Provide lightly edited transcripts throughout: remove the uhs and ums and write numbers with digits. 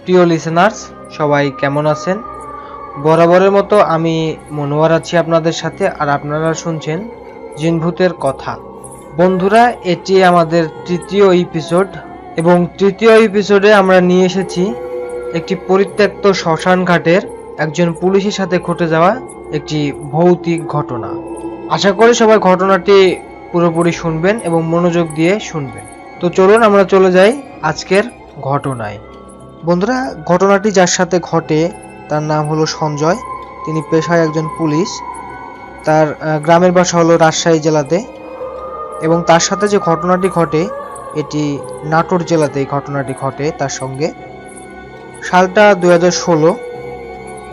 প্রিয় লিসেনার্স, সবাই কেমন আছেন? বরাবরের মতো আমি মনোয়ার আছি আপনাদের সাথে, আর আপনারা শুনছেন জিনভূতের কথা। বন্ধুরা, এটি আমাদের তৃতীয় এপিসোড এবং তৃতীয় এপিসোডে আমরা নিয়ে এসেছি একটি পরিত্যক্ত শ্মশান ঘাটের একজন পুলিশের সাথে ঘটে যাওয়া একটি ভৌতিক ঘটনা। আশা করি সবাই ঘটনাটি পুরোপুরি শুনবেন এবং মনোযোগ দিয়ে শুনবেন। তো চলুন আমরা চলে যাই আজকের ঘটনায়। বন্ধুরা, ঘটনাটি যার সাথে ঘটে তার নাম হলো সঞ্জয়। তিনি পেশায় একজন পুলিশ। তার গ্রামের বাসা হলো রাজশাহী জেলাতে, এবং তার সাথে যে ঘটনাটি ঘটে এটি নাটোর জেলাতে এই ঘটনাটি ঘটে তার সঙ্গে। সালটা 2016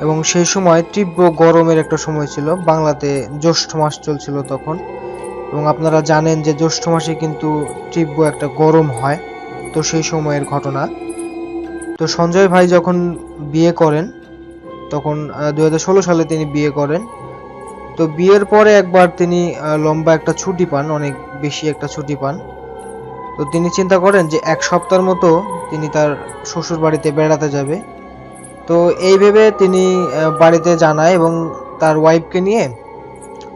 এবং সেই সময় তীব্র গরমের একটা সময় ছিল। বাংলাতে জ্যৈষ্ঠ মাস চলছিল তখন, এবং আপনারা জানেন যে জ্যৈষ্ঠ মাসে কিন্তু তীব্র একটা গরম হয়। তো সেই সময়ের ঘটনা। তো সঞ্জয় ভাই যখন বিয়ে করেন তখন 2016 সালে তিনি বিয়ে করেন। তো বিয়ের পরে একবার তিনি লম্বা একটা ছুটি পান, অনেক বেশি একটা ছুটি পান। তো তিনি চিন্তা করেন যে এক সপ্তাহের মতো তিনি তার শ্বশুর বাড়িতে বেড়াতে যাবে। তো এই ভেবে তিনি বাড়িতে জানায় এবং তার ওয়াইফকে নিয়ে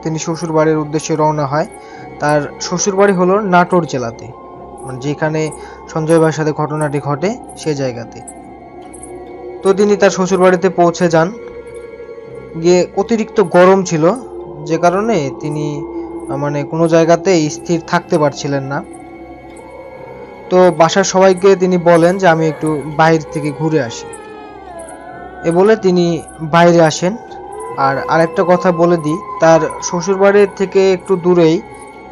তিনি শ্বশুর বাড়ির উদ্দেশ্যে রওনা হয়। তার শ্বশুর বাড়ি হলো নাটোর জেলাতে, মানে যেখানে সঞ্জয় ভাইয়ের সাথে ঘটনাটি ঘটে সে জায়গাতে। তো তিনি তার শ্বশুর বাড়িতে পৌঁছে যান। গিয়ে অতিরিক্ত গরম ছিল, যে কারণে তিনি মানে কোনো জায়গাতে স্থির থাকতে পারছিলেন না। তো বাসার সবাইকে তিনি বলেন যে আমি একটু বাইরে থেকে ঘুরে আসি। এ বলে তিনি বাইরে আসেন। আর আরেকটা কথা বলে দিই, তার শ্বশুর বাড়ির থেকে একটু দূরেই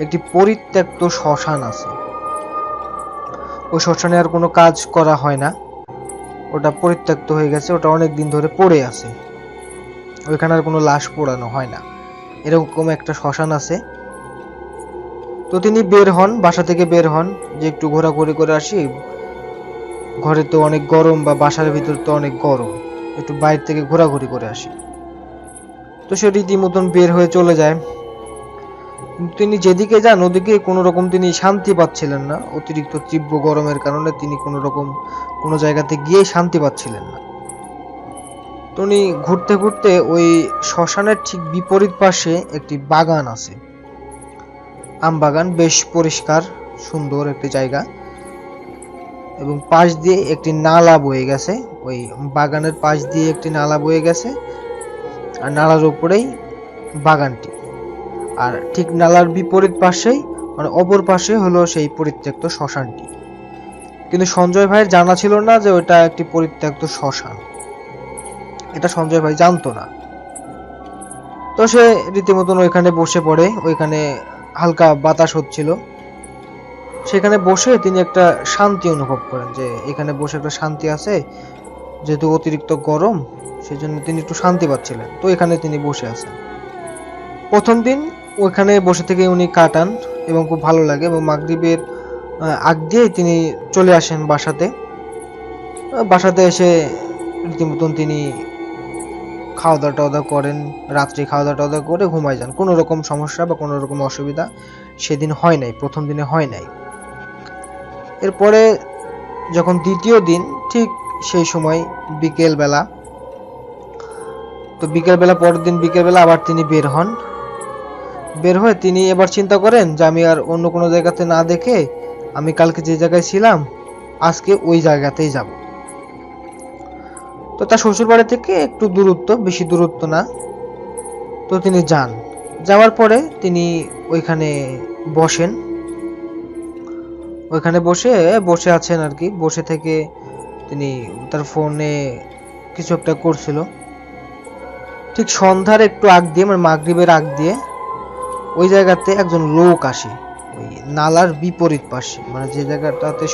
একটি পরিত্যক্ত শ্মশান আছে। ওই শ্মশানে আর কোনো কাজ করা হয় না, ওটা পরিত্যক্ত হয়ে গেছে, ওটা অনেক দিন ধরে পড়ে আছে। ওইখানে আর কোনো লাশ পোড়ানো হয় না, এরকম একটা শ্মশান আছে। তো তিনি বের হন, বাসা থেকে বের হন যে একটু ঘোরাঘুরি করে আসি, ঘরে তো অনেক গরম বা বাসার ভিতর তো অনেক গরম, একটু বাইরে থেকে ঘোরাঘুরি করে আসি। তো সে রীতিমতন বের হয়ে চলে যায়। তিনি যেদিকে যান ওদিকে কোনো রকম তিনি শান্তি পাচ্ছিলেন না। অতিরিক্ত তীব্র গরমের কারণে তিনি কোনো রকম কোনো জায়গাতে গিয়ে শান্তি পাচ্ছিলেন না। তো উনি ঘুরতে ঘুরতে ওই শ্মশানের ঠিক বিপরীত পাশে একটি বাগান আছে, আম বাগান, বেশ পরিষ্কার সুন্দর একটি জায়গা, এবং পাশ দিয়ে একটি নালা বয়ে গেছে। ওই বাগানের পাশ দিয়ে একটি নালা বয়ে গেছে, আর নালার উপরেই বাগানটি। আর ঠিক নালার বিপরীত পাশেই, মানে অপর পাশে হলো সেই পরিত্যক্ত শ্মশানটি। কিন্তু সঞ্জয় ভাইয়ের জানা ছিল না যে ওটা একটি পরিত্যক্ত শ্মশান, এটা সঞ্জয় ভাই জানতো না। তো সে রীতিমতন ওইখানে বসে পড়ে। ওইখানে হালকা বাতাস হচ্ছিল, সেখানে বসে তিনি একটা শান্তি অনুভব করেন, যে এখানে বসে একটা শান্তি আছে। যেহেতু অতিরিক্ত গরম, সেজন্য তিনি একটু শান্তি পাচ্ছিলেন। তো এখানে তিনি বসে আছেন। প্রথম দিন ওইখানে বসে থেকে উনি কাটান এবং খুব ভালো লাগে, এবং মাগরিবের আগ দিয়ে তিনি চলে আসেন বাসাতে। বাসাতে এসে রীতিমতন তিনি খাওয়া দাওয়া করেন, রাত্রে খাওয়া দাওয়া করে ঘুমায় যান। কোনো রকম সমস্যা বা কোনো রকম অসুবিধা সেদিন হয় নাই, প্রথম দিনে হয় নাই। এরপরে যখন দ্বিতীয় দিন, ঠিক সেই সময় বিকেল বেলা, তো বিকেল বেলা পরের দিন বিকেল বেলা আবার তিনি বের হন। বের হয়ে তিনি এবার চিন্তা করেন যে আমি আর অন্য কোনো জায়গাতে না দেখে আমি কালকে যে জায়গায় ছিলাম আজকে ওই জায়গাতেই যাব। তো তার শ্বশুর বাড়ি থেকে একটু দূরত্ব, বেশি দূরত্ব না। তো তিনি যান। যাওয়ার পরে তিনি ওইখানে বসেন, ওইখানে বসে আছেন আর কি। বসে থেকে তিনি তার ফোনে কিছু একটা করছিল। ঠিক সন্ধ্যার একটু আগ দিয়ে, মানে মাগরিবের আগ দিয়ে, ওই জায়গাতে একজন লোক আসে। ওই নালার বিপরীত পাশে, মানে যে জায়গাটাতে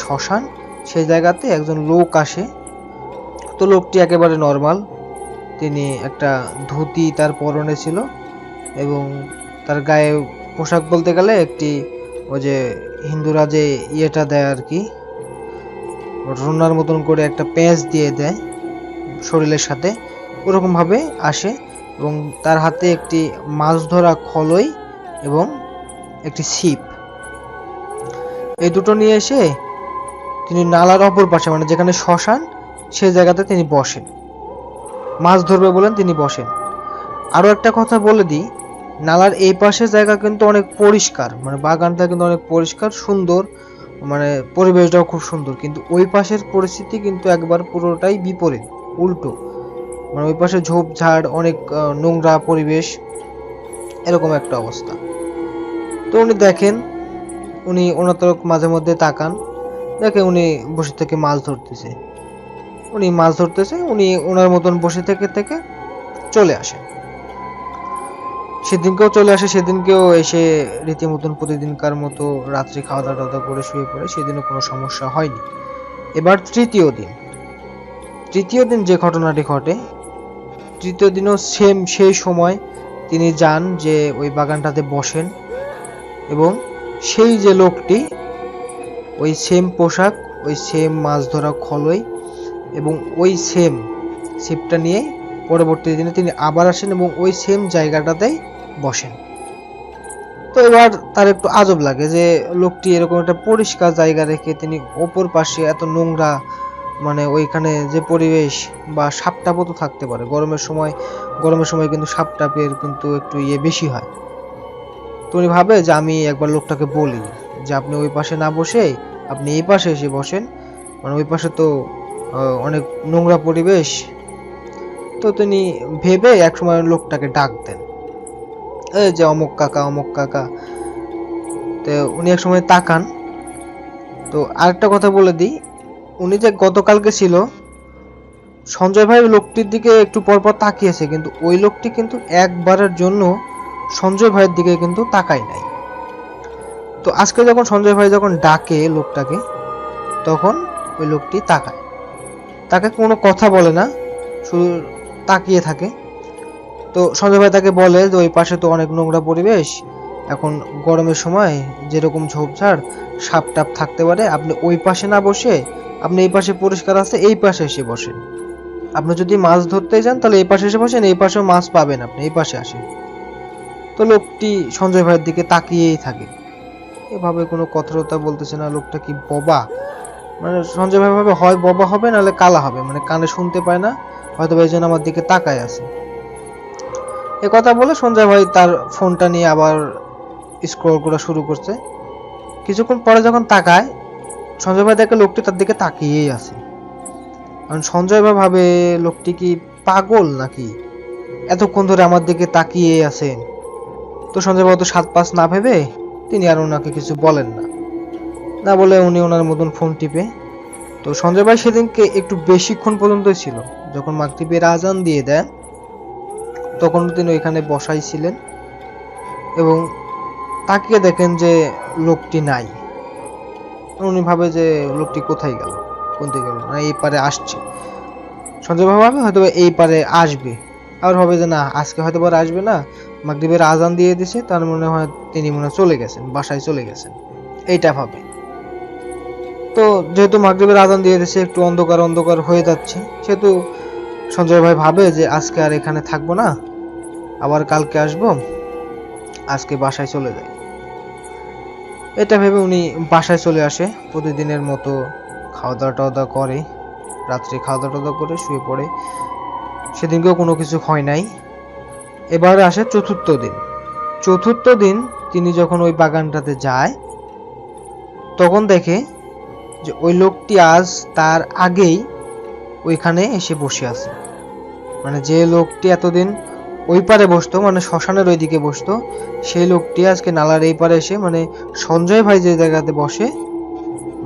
শ্মশান, সেই জায়গাতে একজন লোক আসে। তো লোকটি একেবারে নর্মাল, তিনি একটা ধুতি তার পরনে ছিল, এবং তার গায়ে পোশাক বলতে গেলে একটি ওই যে হিন্দুরা যে ইয়েটা দেয় আর কি, রোনার মতন করে একটা প্যাঁচ দিয়ে দেয় শরীরের সাথে, ওরকম ভাবে আসে। এবং তার হাতে একটি মাছ ধরা খলই এবং একটি ছিপ, এই দুটো নিয়ে এসে তিনি নালার অপর পাশে মানে যেখানে শ্মশান সেই জায়গাতে তিনি বসেন, মাছ ধরবে বলেন তিনি বসেন। আরো একটা কথা বলে দিই, নালার এই পাশের জায়গা কিন্তু অনেক পরিষ্কার, মানে বাগানটা কিন্তু অনেক পরিষ্কার সুন্দর, মানে পরিবেশটাও খুব সুন্দর, কিন্তু ওই পাশের পরিস্থিতি কিন্তু একবার পুরোটাই বিপরীত, উল্টো। মানে ওই পাশে ঝোপঝাড়, অনেক নোংরা পরিবেশ, এরকম একটা অবস্থা। তো উনি দেখেন, উনি ওনার তরফ মাঝে মধ্যে তাকান, দেখে উনি বসে থেকে মাছ ধরতেছে, উনি ওনার মতন বসে থেকে থেকে চলে আসেন। সেদিনকেও এসে রীতিমতন প্রতিদিনকার মতো রাত্রি খাওয়া দাওয়া করে শুয়ে পড়ে, সেদিনও কোনো সমস্যা হয়নি। এবার তৃতীয় দিন যে ঘটনাটি ঘটে, তৃতীয় দিনও সেম সেই সময় তিনি যান যে ওই বাগানটাতে বসেন, এবং সেই যে লোকটি ওই সেম পোশাক, ওই সেম মাছ ধরা খলই এবং ওই সেম ছিপটা নিয়ে পরবর্তী দিনে তিনি আবার আসেন এবং ওই সেম জায়গাটাতেই বসেন। তো এবার তার একটু আজব লাগে যে লোকটি এরকম একটা পরিষ্কার জায়গা রেখে তিনি অপর পাশে এত নোংরা, মানে ওইখানে যে পরিবেশ, বা সাপটাপও তো থাকতে পারে, গরমের সময় কিন্তু সাপটাপের কিন্তু একটু বেশি হয়। তো উনি ভাবে যে আমি একবার লোকটাকে বলি যে আপনি ওই পাশে না বসে আপনি এই পাশে এসে বসেন, মানে ওই পাশে তো অনেক নোংরা পরিবেশ। তো তিনি ভেবে একসময় লোকটাকে ডাক দেন, এই যে অমুক কাকা। তো উনি একসময় তাকান। তো আরেকটা কথা বলে দিই, উনি যে গতকালকে ছিল, সঞ্জয় ভাই লোকটির দিকে একটু পরপর তাকিয়েছে, কিন্তু ওই লোকটি কিন্তু একবারের জন্য সঞ্জয় ভাইয়ের দিকে কিন্তু তাকায় নাই। তো আজকে যখন সঞ্জয় ভাই যখন ডাকে লোকটাকে, তখন ওই লোকটি তাকে কোনো কথা বলে না, শুধু তাকিয়ে থাকে। তো সঞ্জয় ভাই তাকে বলে যে ওই পাশে তো অনেক নোংরা পরিবেশ, এখন গরমের সময় যেরকম ঝোপঝাড়, সাপ টাপ থাকতে পারে, আপনি ওই পাশে না বসে আপনি এই পাশে পরিষ্কার আছে এই পাশে এসে বসেন, আপনি যদি মাছ ধরতে যান তাহলে এই পাশে এসে বসেন, এই পাশেও মাছ পাবেন, আপনি এই পাশে আসেন। তো লোকটি সঞ্জয় ভাইয়ের দিকে তাকিয়েই থাকে, এভাবে কোনো কথাবার্তা বলতেছে না। লোকটা কি বোবা? মানে সঞ্জয় ভাই ভাবে হয় বোবা হবে নাহলে কালা হবে, মানে কানে শুনতে পায় না, হয়তো এই জন্য আমার দিকে তাকায় আছে। এ কথা বলে সঞ্জয় ভাই তার ফোনটা নিয়ে আবার স্ক্রল করা শুরু করছে। কিছুক্ষণ পরে যখন তাকায়, সঞ্জয় ভাই দেখে লোকটি তার দিকে তাকিয়েই আছে। কারণ সঞ্জয় ভাই ভাবে লোকটি কি পাগল নাকি, এতক্ষণ ধরে আমার দিকে তাকিয়ে আছেন। তো সঞ্জয় ভাই তো সাত পাঁচ না ভেবে তিনি আর ওনাকে কিছু বলেন না বলে উনি ওনার মতন ফোন টিপে। তো সঞ্জয় ভাই সেদিনকে একটু বেশিক্ষণ পর্যন্তই ছিল, যখন মাগরিবের আজান দিয়ে দেয় তখন তিনি ওইখানে বসাই ছিলেন এবং তাকিয়ে দেখেন যে লোকটি নাই। উনি ভাবে যে লোকটি কোথায় গেল, কোন দিকে গেল, না এই পারে আসছে। সঞ্জয় ভাবে হয়তো এই পারে আসবে, আর হবে যে না আজকে হয়তো আসবে না, মাগরিবের আজান দিয়ে দিছে, তার মনে হয় তিনি মনে চলে গেছেন, বাসায় চলে গেছেন, এইটা ভাবে। তো যেহেতু মাগরিবের আজান দিয়ে দিছে, একটু অন্ধকার হয়ে যাচ্ছে, সেহেতু সঞ্জয় ভাই ভাবে যে আজকে আর এখানে থাকবো না, আবার কালকে আসবো, আজকে বাসায় চলে যাই। এটা ভেবে উনি বাসায় চলে আসে, প্রতিদিনের মতো খাওয়া দাওয়া করে, রাত্রে খাওয়া দাওয়া করে শুয়ে পড়ে। সেদিনকেও কোনো কিছু হয় নাই। এবার আসে চতুর্থ দিন তিনি যখন ওই বাগানটাতে যায়, তখন দেখে যে ওই লোকটি আজ তার আগেই ওইখানে এসে বসে আছে। মানে যে লোকটি এতদিন ওই পারে বসতো, মানে শ্মশানের ওইদিকে বসতো, সেই লোকটি আজকে নালার এই পারে এসে, মানে সঞ্জয় ভাই যে জায়গাতে বসে,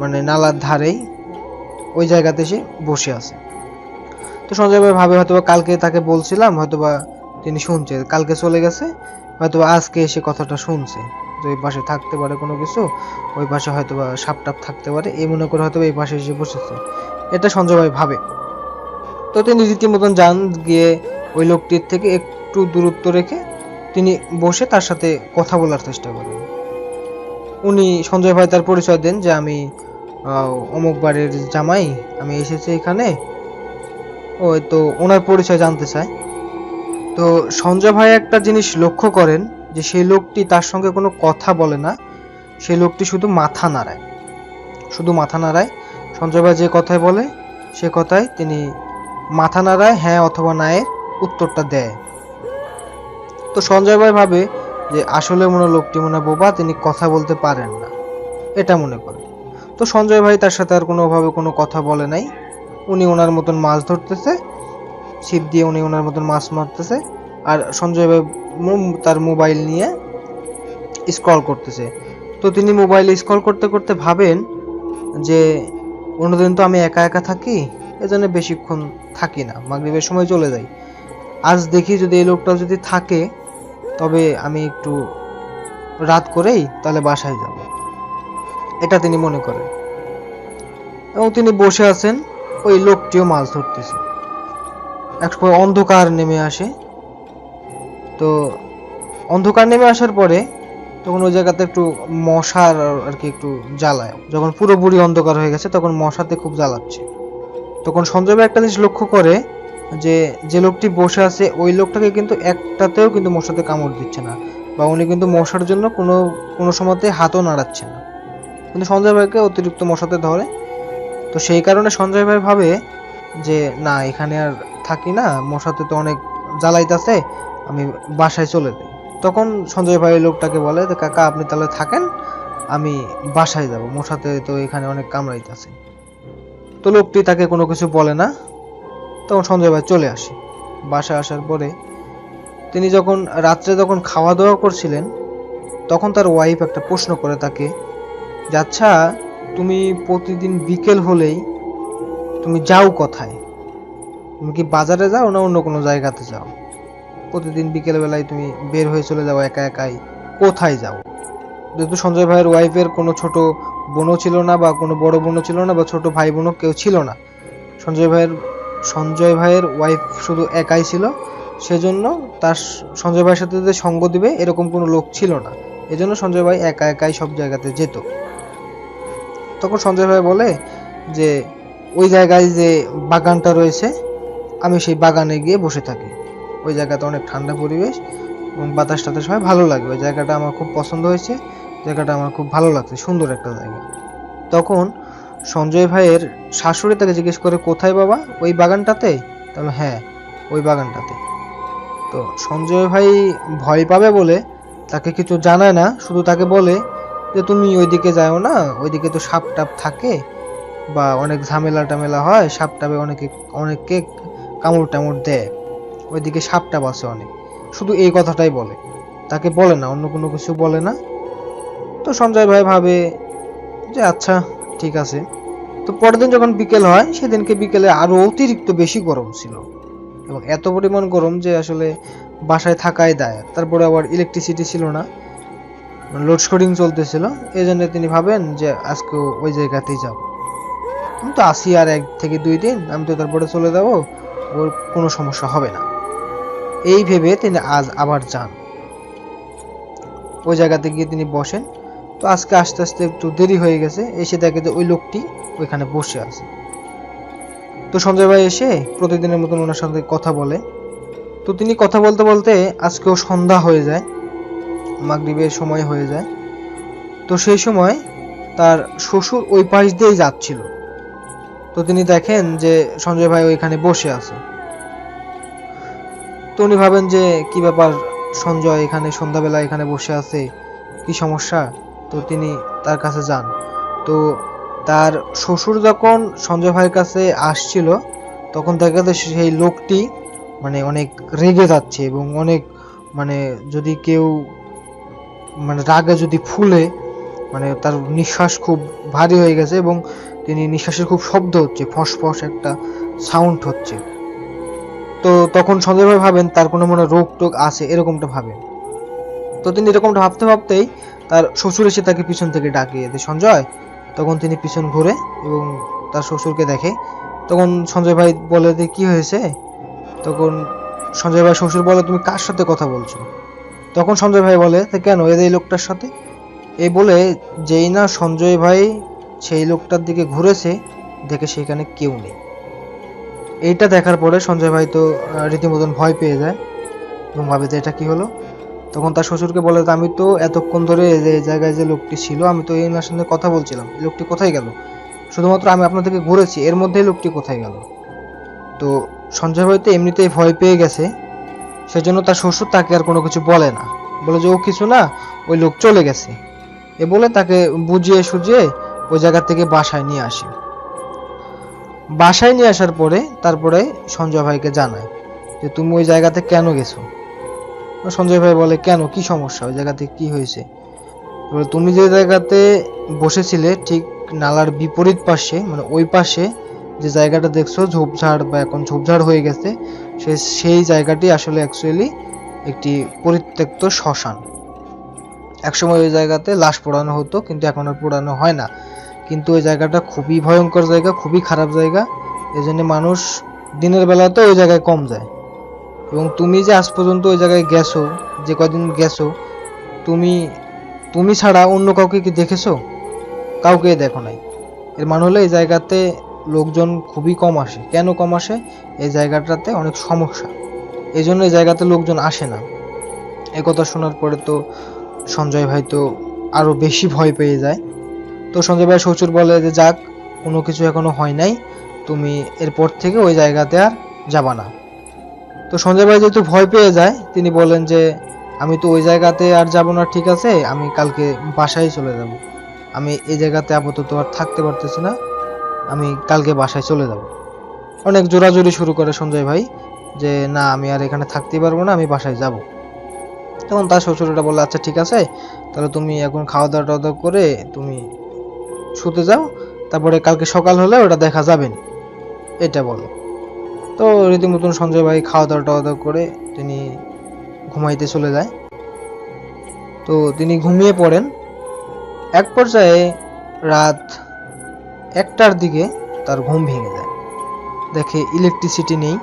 মানে নালার ধারেই ওই জায়গাতে এসে বসে আছে। তো সঞ্জয় ভাই ভাবে হয়তোবা কালকে তাকে বলছিলাম, হয়তোবা তিনি শুনছে, কালকে চলে গেছে, হয়তোবা আজকে এসে কথাটা শুনছে যে ওই পাশে থাকতে পারে কোনো কিছু, ওই পাশে হয়তোবা সাপ টাপ থাকতে পারে, এই মনে করে হয়তোবা এই পাশে এসে বসেছে, এটা সঞ্জয় ভাই ভাবে। তো তিনি রীতিমতন যান, গিয়ে ওই লোকটির থেকে একটু দূরত্ব রেখে তিনি বসে তার সাথে কথা বলার চেষ্টা করেন। উনি সঞ্জয় ভাই তার পরিচয় দেন যে আমি অমুক বাড়ির জামাই, আমি এসেছি এখানে। ওই তো ওনার পরিচয় জানতে চায়। তো সঞ্জয় ভাই একটা জিনিস লক্ষ্য করেন যে সেই লোকটি তার সঙ্গে কোনো কথা বলে না, সেই লোকটি শুধু মাথা নাড়ায়, সঞ্জয় ভাই যে কথাই বলে সে কথায় তিনি মাথা নাড়ায়, হ্যাঁ অথবা না এর উত্তরটা দেয়। তো সঞ্জয় ভাই ভাবে যে আসলে মনে লোকটি মনে বোবা, তিনি কথা বলতে পারেন না, এটা মনে করে। তো সঞ্জয় ভাই তার সাথে আর কোনোভাবে কোনো কথা বলে নাই। উনি ওনার মতন মাছ ধরতেছে, ছিপ দিয়ে উনি ওনার মতন মাছ মারতেছে, আর সঞ্জয় ভাই তার মোবাইল নিয়ে স্ক্রল করতেছে। তো তিনি মোবাইলে স্ক্রল করতে করতে ভাবেন যে অন্যদিন তো আমি একা একা থাকি, এজন্য বেশিক্ষণ থাকি না, মাগরিবের সময় চলে যাই। আজ দেখি যদি এই লোকটা যদি থাকে তবে আমি একটু রাত করেই তাহলে বাসায় যাব, এটা তিনি মনে করেন। এবং তিনি বসে আছেন, ওই লোকটিও মাছ ধরতেছে। একসময় অন্ধকার নেমে আসে। তো অন্ধকার নেমে আসার পরে তখন ওই জায়গাতে একটু মশার আর কি একটু জ্বালায়। যখন পুরোপুরি অন্ধকার হয়ে গেছে তখন মশাতে খুব জ্বালাচ্ছে। তখন সঞ্জয় ভাই একটা জিনিস লক্ষ্য করে যে যে লোকটি বসে আছে ওই লোকটাকে কিন্তু একটাতেও কিন্তু মশাতে কামড় দিচ্ছে না, বা উনি কিন্তু মশার জন্য কোনো সময়তে হাতও নাড়াচ্ছে না, কিন্তু সঞ্জয় ভাইকে অতিরিক্ত মশাতে ধরে। তো সেই কারণে সঞ্জয় ভাই ভাবে যে না এখানে আর থাকি না, মশাতে তো অনেক জ্বালাইতেছে, আমি বাসায় চলে যাই। তখন সঞ্জয় ভাই লোকটাকে বলে যে কাকা আপনি তাহলে থাকেন, আমি বাসায় যাব, মশাতে তো এখানে অনেক কামড়াইতেছে। তো লোকটি তাকে কোনো কিছু বলে না। তখন সঞ্জয় ভাই চলে আসে। বাসায় আসার পরে তিনি যখন রাত্রে যখন খাওয়া দাওয়া করছিলেন তখন তার ওয়াইফ একটা প্রশ্ন করে তাকে যে আচ্ছা তুমি প্রতিদিন বিকেল হলেই তুমি যাও কোথায়? তুমি কি বাজারে যাও না অন্য কোনো জায়গাতে যাও? প্রতিদিন বিকেল বেলায় তুমি বের হয়ে চলে যাও একা একাই, কোথায় যাও? যেহেতু সঞ্জয় ভাইয়ের ওয়াইফের কোনো ছোট বোনও ছিল না, বা কোনো বড় বোনও ছিল না, বা ছোট ভাই বোনও কেউ ছিল না। সঞ্জয় ভাইয়ের ওয়াইফ শুধু একাই ছিল। সেজন্য তার সঞ্জয় ভাইয়ের সাথে যে সঙ্গ দিবে এরকম কোনো লোক ছিল না। এজন্য সঞ্জয় ভাই একা একাই সব জায়গাতে যেত। তখন সঞ্জয় ভাই বলে যে ওই জায়গায় যে বাগানটা রয়েছে আমি সেই বাগানে গিয়ে বসে থাকি। ওই জায়গাতে অনেক ঠান্ডা পরিবেশ এবং বাতাস টাতাস হয়, ভালো লাগে। ওই জায়গাটা আমার খুব পছন্দ হয়েছে, জায়গাটা আমার খুব ভালো লাগছে, সুন্দর একটা জায়গা। তখন সঞ্জয় ভাইয়ের শাশুড়ি তাকে জিজ্ঞেস করে কোথায় বাবা? ওই বাগানটাতে? তাহলে হ্যাঁ ওই বাগানটাতে। তো সঞ্জয় ভাই ভয় পাবে বলে তাকে কিছু জানায় না, শুধু তাকে বলে যে তুমি ওইদিকে যাও না, ওইদিকে তো সাপ টাপ থাকে বা অনেক ঝামেলা টামেলা হয়, সাপ টাপে অনেককে কামড় টামড় দেয়, ওইদিকে সাপ টাপ আছে অনেক, শুধু এই কথাটাই বলে, তাকে বলে না, অন্য কোনো কিছু বলে না। তো সঞ্জয় ভাই ভাবে যে আচ্ছা ঠিক আছে। তো পরের দিন যখন বিকেল হয় সেদিনকে বিকেলে আরো অতিরিক্ত বেশি গরম ছিল, এবং এত পরিমাণ গরম যে আসলে বাসায় থাকাই দায়। তারপরে আবার ইলেকট্রিসিটি ছিল না, লোডশেডিং চলতেছিল। এই জন্য তিনি ভাবেন যে আজকে ওই জায়গাতেই যাব, আমি তো আসি আর 1 থেকে 2 দিন, আমি তো তারপরে চলে যাব, ওর কোনো সমস্যা হবে না, এই ভেবে তিনি আজ আবার যান। ওই জায়গাতে গিয়ে তিনি বসেন। তো আজকে আস্তে আস্তে একটু দেরি হয়ে গেছে, এসে দেখে যে ওই লোকটি ওইখানে বসে আছে। তো সঞ্জয় ভাই এসে প্রতিদিনের মতন ওনার সাথে কথা বলে। তো তিনি কথা বলতে বলতে আজকেও সন্ধ্যা হয়ে যায়, মাগরিবের সময় হয়ে যায়। তো সেই সময় তার শ্বশুর ওই পাশ দিয়েই যাচ্ছিল। তো তিনি দেখেন যে সঞ্জয় ভাই ওইখানে বসে আছে। তো উনি ভাবেন যে কি ব্যাপার, সঞ্জয় এখানে সন্ধ্যাবেলা এখানে বসে আছে, কি সমস্যা? তো তিনি তার কাছে যান। তো তার শ্বশুর যখন সঞ্জয় ভাইয়ের কাছে আসছিল তখন দেখা যায় সেই লোকটি মানে অনেক রেগে যাচ্ছে, এবং অনেক মানে যদি কেউ মানে রাগে যদি ফুলে, মানে তার নিঃশ্বাস খুব ভারী হয়ে গেছে, এবং তিনি নিঃশ্বাসের খুব শব্দ হচ্ছে, ফস ফস একটা সাউন্ড হচ্ছে। তো তখন সঞ্জয় ভাই ভাবেন তার কোনো মনে রোগ টোগ আছে, এরকমটা ভাবেন। তো তিনি এরকমটা ভাবতে ভাবতেই তার শ্বশুর এসে তাকে পিছন থেকে ডাকিয়ে দেয় সঞ্জয়। তখন তিনি পিছন ঘুরে এবং তার শ্বশুরকে দেখে। তখন সঞ্জয় ভাই বলে যে কি হয়েছে? তখন সঞ্জয় ভাই শ্বশুর বলে তুমি কার সাথে কথা বলছো? তখন সঞ্জয় ভাই বলে কেন এই লোকটার সাথে, এই বলে যেই না সঞ্জয় ভাই সেই লোকটার দিকে ঘুরেছে দেখে সেখানে কেউ নেই। এইটা দেখার পরে সঞ্জয় ভাই তো রীতিমতন ভয় পেয়ে যায় এবং ভাবে যে এটা কি হলো। তখন তার শ্বশুরকে বলে আমি তো এতক্ষণ ধরে যে জায়গায় যে লোকটি ছিল আমি তো এই ওনার সঙ্গে কথা বলছিলাম, এই লোকটি কোথায় গেল? শুধুমাত্র আমি আপনাদেরকে ঘুরেছি, এর মধ্যে লোকটি কোথায় গেল? তো সঞ্জয় ভাই তো এমনিতেই ভয় পেয়ে গেছে, সেজন্য তার শ্বশুর তাকে আর কোনো কিছু বলে না, বলে যে ও কিছু না, ওই লোক চলে গেছে। এ বলে তাকে বুঝিয়ে সুঝিয়ে ওই জায়গা থেকে বাসায় নিয়ে আসে। বাসায় নিয়ে আসার পরে তারপরে সঞ্জয় ভাইকে জানায় যে তুমি ওই জায়গাতে কেন গেছো। সঞ্জয় ভাই বলে কেন, কি সমস্যা, ওই জায়গাতে কি হয়েছে? বলে তুমি যে জায়গাতে বসেছিলে ঠিক নালার বিপরীত পাশে, মানে ওই পাশে যে জায়গাটা দেখছো ঝোপঝাড় বা এখন ঝোপঝাড় হয়ে গেছে, সেই জায়গাটি আসলে অ্যাকচুয়ালি একটি পরিত্যক্ত শ্মশান। একসময় ওই জায়গাতে লাশ পোড়ানো হতো, কিন্তু এখন আর পোড়ানো হয় না। কিন্তু ওই জায়গাটা খুবই ভয়ঙ্কর জায়গা, খুবই খারাপ জায়গা, এই জন্য মানুষ দিনের বেলাতে ওই জায়গায় কম যায়। এবং তুমি যে আজ পর্যন্ত ওই জায়গায় গেছো, যে কদিন গেছো, তুমি তুমি ছাড়া অন্য কাউকে কি দেখেছো? কাউকে দেখো নাই। এর মানে হলো এই জায়গাতে লোকজন খুবই কম আসে। কেন কম আসে? এই জায়গাটাতে অনেক সমস্যা, এই জন্য এই জায়গাতে লোকজন আসে না। এই কথা শোনার পরে তো সঞ্জয় ভাই তো আরো বেশি ভয় পেয়ে যায়। তো সঞ্জয় ভাই শ্বশুর বলে যে যাক, কোনো কিছু এখনো হয় নাই, তুমি এরপর থেকে ওই জায়গাতে আর যাবা না। তো সঞ্জয় ভাই যেহেতু ভয় পেয়ে যায়, তিনি বলেন যে আমি তো ওই জায়গাতে আর যাব না, ঠিক আছে, আমি কালকে বাসায় চলে যাব, আমি এই জায়গাতে আপাতত আর থাকতে পারতেছি না, আমি কালকে বাসায় চলে যাব। অনেক জোরাজুরি শুরু করে সঞ্জয় ভাই যে না, আমি আর এখানে থাকতেই পারবো না, আমি বাসায় যাব। তখন তার শ্বশুরটা বলে আচ্ছা ঠিক আছে, তাহলে তুমি এখন খাওয়া দাওয়া টাওয়া করে তুমি শুতে যাও, তারপরে কালকে সকাল হলে ওটা দেখা যাবে না, এটা বলে। তো রীতিমতন সঞ্জয় ভাই খাওয়া দাওয়া টাওয়া দাওয়া করে তিনি ঘুমাইতে চলে যায়। তো তিনি ঘুমিয়ে পড়েন। এক পর্যায়ে রাত 1টার দিকে তার ঘুম ভেঙে যায়, দেখে ইলেকট্রিসিটি নেই,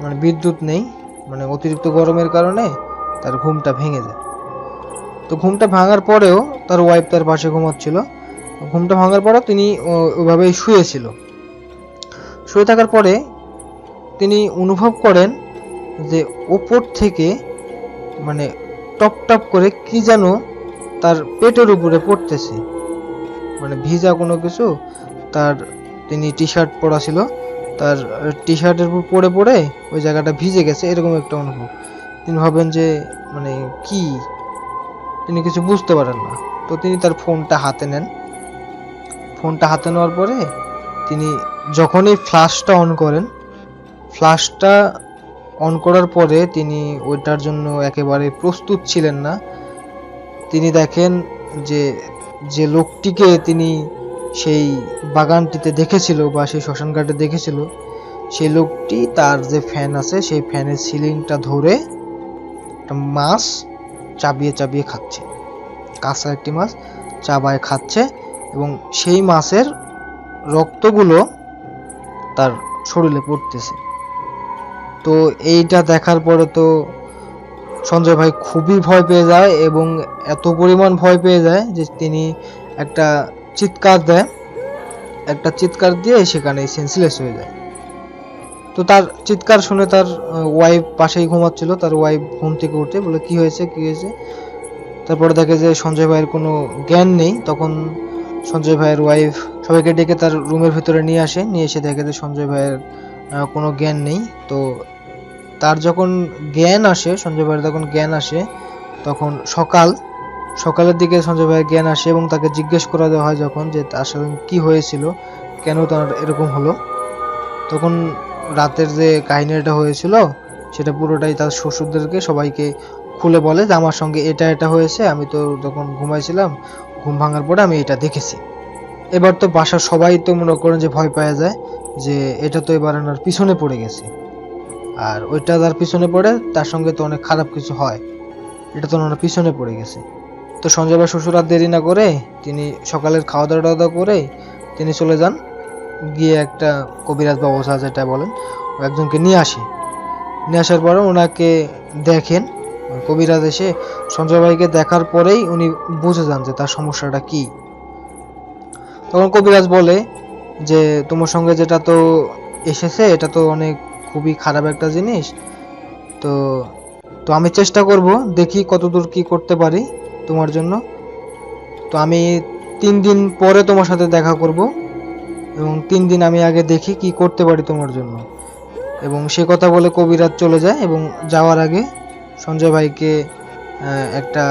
মানে বিদ্যুৎ নেই, মানে অতিরিক্ত গরমের কারণে তার ঘুমটা ভেঙে যায়। তো ঘুমটা ভাঙার পরেও তার ওয়াইফ তার পাশে ঘুমাচ্ছিল, ঘুমটা ভাঙার পরেও তিনি ওইভাবেই শুয়েছিল। শুয়ে থাকার পরে তিনি অনুভব করেন যে উপর থেকে মানে টপ টপ করে কি যেন তার পেটের উপরে পড়তেছে, মানে ভিজা কোনো কিছু তার, তিনি টি শার্ট পরা ছিল, তার টি শার্টের উপর পড়ে পড়ে ওই জায়গাটা ভিজে গেছে, এরকম একটা অনুভব। তিনি ভাবেন যে মানে কি, তিনি কিছু বুঝতে পারেন না। তো তিনি তার ফোনটা হাতে নেন। ফোনটা হাতে নেওয়ার পরে তিনি যখনই ফ্ল্যাশটা অন করেন, ফ্ল্যাশটা অন করার পরে তিনি ওইটার জন্য একেবারে প্রস্তুত ছিলেন না। তিনি দেখেন যে যে লোকটিকে তিনি সেই বাগানটিতে দেখেছিল বা সেই শ্মশান ঘাটে দেখেছিল, সেই লোকটি তার যে ফ্যান আছে সেই ফ্যানের সিলিংটা ধরে একটা মাছ চাবিয়ে চাবিয়ে খাচ্ছে, কাঁচা একটি মাছ চাবায় খাচ্ছে, এবং সেই মাছের রক্তগুলো তার শরীরে পড়তেছে। তো এইটা দেখার পরে তো সঞ্জয় ভাই খুবই ভয় পেয়ে যায়, এবং এত পরিমাণ ভয় পেয়ে যায় যে তিনি একটা চিৎকার দেয়, একটা চিৎকার দিয়ে সেখানে সেন্সলেস হয়ে যায়। তো তার চিৎকার শুনে তার ওয়াইফ পাশেই ঘুমাচ্ছিল, তার ওয়াইফ ঘুম থেকে উঠে বলে কি হয়েছে কি হয়েছে। তারপরে দেখে যে সঞ্জয় ভাইয়ের কোনো জ্ঞান নেই। তখন সঞ্জয় ভাইয়ের ওয়াইফ সবাইকে ডেকে তার রুমের ভিতরে নিয়ে আসে, নিয়ে এসে দেখে যে সঞ্জয় ভাইয়ের কোনো জ্ঞান নেই। তো তার যখন জ্ঞান আসে, সঞ্জয় ভাইয়ের যখন জ্ঞান আসে, তখন সকালের দিকে সঞ্জয় ভাইয়ের জ্ঞান আসে, এবং তাকে জিজ্ঞেস করা দেওয়া হয় যখন যে তার সাথে কি হয়েছিল, কেন তার এরকম হলো। তখন রাতের যে কাহিনীটা হয়েছিল সেটা পুরোটাই তার শ্বশুরদেরকে সবাইকে খুলে বলে যে আমার সঙ্গে এটা এটা হয়েছে, আমি তো তখন ঘুমাইছিলাম, ঘুম ভাঙার পরে আমি এটা দেখেছি। এবার তো বাসার সবাই তো মনে করেন যে ভয় পাওয়া যায় যে এটা তো এবার ওনার পিছনে পড়ে গেছে, আর ওইটা তার পিছনে পড়ে তার সঙ্গে তো অনেক খারাপ কিছু হয়, এটা তো ওনার পিছনে পড়ে গেছে। তো সঞ্জয় ভাই শ্বশুর আর দেরি না করে তিনি সকালের খাওয়া দাওয়া করে তিনি চলে যান, গিয়ে একটা কবিরাজ বা ওঝা যেটা বলেন একজনকে নিয়ে আসে। নিয়ে আসার পরে ওনাকে দেখেন, কবিরাজ এসে সঞ্জয় ভাইকে দেখার পরেই উনি বুঝে যান যে তার সমস্যাটা কি। তখন কবিরাজ বলে যে তোমার সঙ্গে যেটা তো এসেছে এটা তো অনেক খুবই খারাপ একটা জিনিস, তো তো আমি চেষ্টা করব, দেখি কতদূর কি করতে পারি তোমার জন্য। তো আমি 3 দিন পরে তোমার সাথে দেখা করব, এবং 3 দিন আমি আগে দেখি কি করতে পারি তোমার জন্য। এবং সে কথা বলে কবিরাজ চলে যায় এবং যাওয়ার আগে সঞ্জয় ভাইকে একটা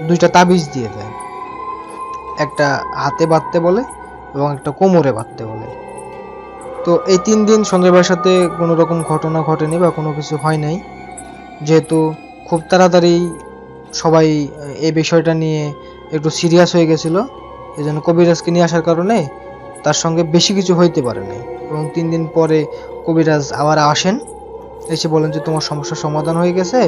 2টা তাবিজ দিয়ে দেয়। একটা হাতে বাঁধতে বলে এবং একটা কোমরে বাঁধতে বলে। তো এই 3 দিন সঞ্জয় ভাইয়ের সাথে কোনো রকম ঘটনা ঘটেনি বা কোনো কিছু হয় নাই, যেহেতু খুব তাড়াতাড়ি সবাই এই বিষয়টা নিয়ে একটু সিরিয়াস হয়ে গেছিল। এই জন্য কবিরাজকে নিয়ে আসার কারণে তার সঙ্গে বেশি কিছু হইতে পারে নাই। এবং 3 দিন পরে কবিরাজ আবার আসেন, এসে বলেন যে তোমার সমস্যার সমাধান হয়ে গেছে,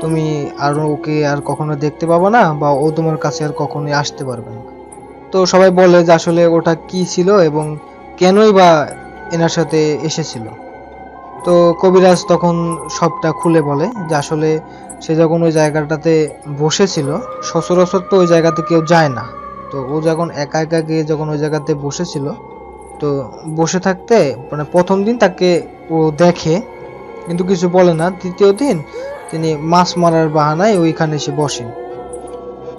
তুমি আর ওকে আর কখনো দেখতে পাবা না বা ও তোমার কাছে আর কখনোই আসতে পারবে না। তো সবাই বলে যে আসলে ওটা কি ছিল এবং কেনই বা এনার সাথে এসেছিল। তো কবিরাজ তখন সবটা খুলে বলে যে আসলে সে যখন ওই জায়গাটাতে বসেছিল, সচরাচর তো ওই জায়গাতে কেউ যায় না। তো ও যখন একা একা গিয়ে যখন ওই জায়গাতে বসেছিল, তো বসে থাকতে মানে প্রথম দিন তাকে ও দেখে কিন্তু কিছু বলে না। তৃতীয় দিন তিনি মাছ মারার বাহানায় ওইখানে এসে বসে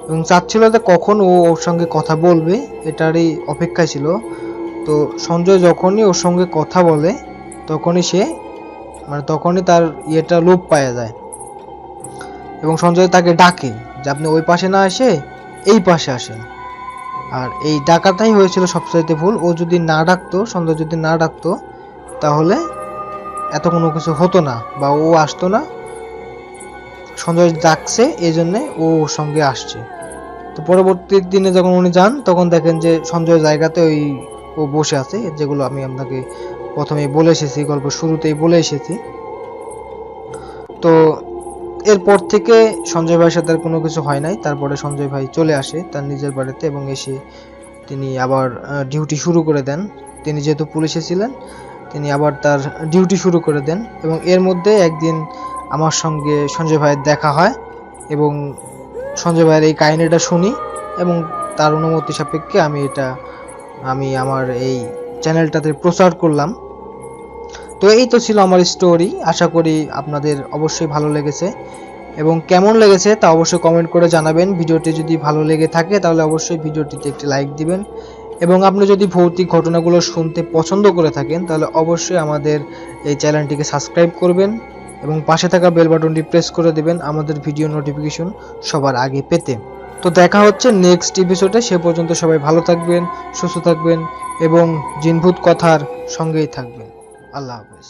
এবং চাচ্ছিল যে কখন ও ওর সঙ্গে কথা বলবে, এটারই অপেক্ষায় ছিল। তো সঞ্জয় যখনই ওর সঙ্গে কথা বলে তখনই তার ইয়েটা লোপ পাওয়া যায় এবং সঞ্জয় তাকে ডাকে যে আপনি ওই পাশে না এসে এই পাশে আসেন। আর এই ডাকাটাই হয়েছিল সবচাইতে ভুল। ও যদি না ডাকতো, সঞ্জয় যদি না ডাকতো, তাহলে এত কোনো কিছু হতো না বা ও আসতো না। সঞ্জয় ডাকছে এই জন্যে ও ওর সঙ্গে আসছে। তো পরবর্তী দিনে যখন উনি যান তখন দেখেন যে সঞ্জয় জায়গাতে ও বসে আছে, যেগুলো আমি আপনাকে প্রথমেই বলে এসেছি, গল্প শুরুতেই বলে এসেছি। তো এরপর থেকে সঞ্জয় ভাইয়ের সাথে আর কোনো কিছু হয় নাই। তারপরে সঞ্জয় ভাই চলে আসে তার নিজের বাড়িতে এবং এসে তিনি আবার ডিউটি শুরু করে দেন। তিনি যেহেতু পুলিশে ছিলেন, তিনি আবার তার ডিউটি শুরু করে দেন। এবং এর মধ্যে একদিন আমার সঙ্গে সঞ্জয় ভাইয়ের দেখা হয় এবং সঞ্জয় ভাইয়ের এই কাহিনীটা শুনি এবং তার অনুমতি সাপেক্ষে আমি আমার এই চ্যানেলটাতে প্রচার করলাম। তো এই তো ছিল আমার স্টোরি। আশা করি আপনাদের অবশ্যই ভালো লেগেছে এবং কেমন লেগেছে তা অবশ্যই কমেন্ট করে জানাবেন। ভিডিওটি যদি ভালো লেগে থাকে তাহলে অবশ্যই ভিডিওটিতে একটি লাইক দিবেন এবং আপনি যদি ভৌতিক ঘটনাগুলো শুনতে পছন্দ করে থাকেন তাহলে অবশ্যই আমাদের এই চ্যানেলটিকে সাবস্ক্রাইব করবেন এবং পাশে থাকা বেল বাটনটি প্রেস করে দিবেন আমাদের ভিডিও নোটিফিকেশন সবার আগে পেতে। তো দেখা হচ্ছে নেক্সট এপিসোডে। সে পর্যন্ত সবাই ভালো থাকবেন, সুস্থ থাকবেন এবং জিনভূত কথার সঙ্গেই থাকবেন। আল্লাহ হাফেজ।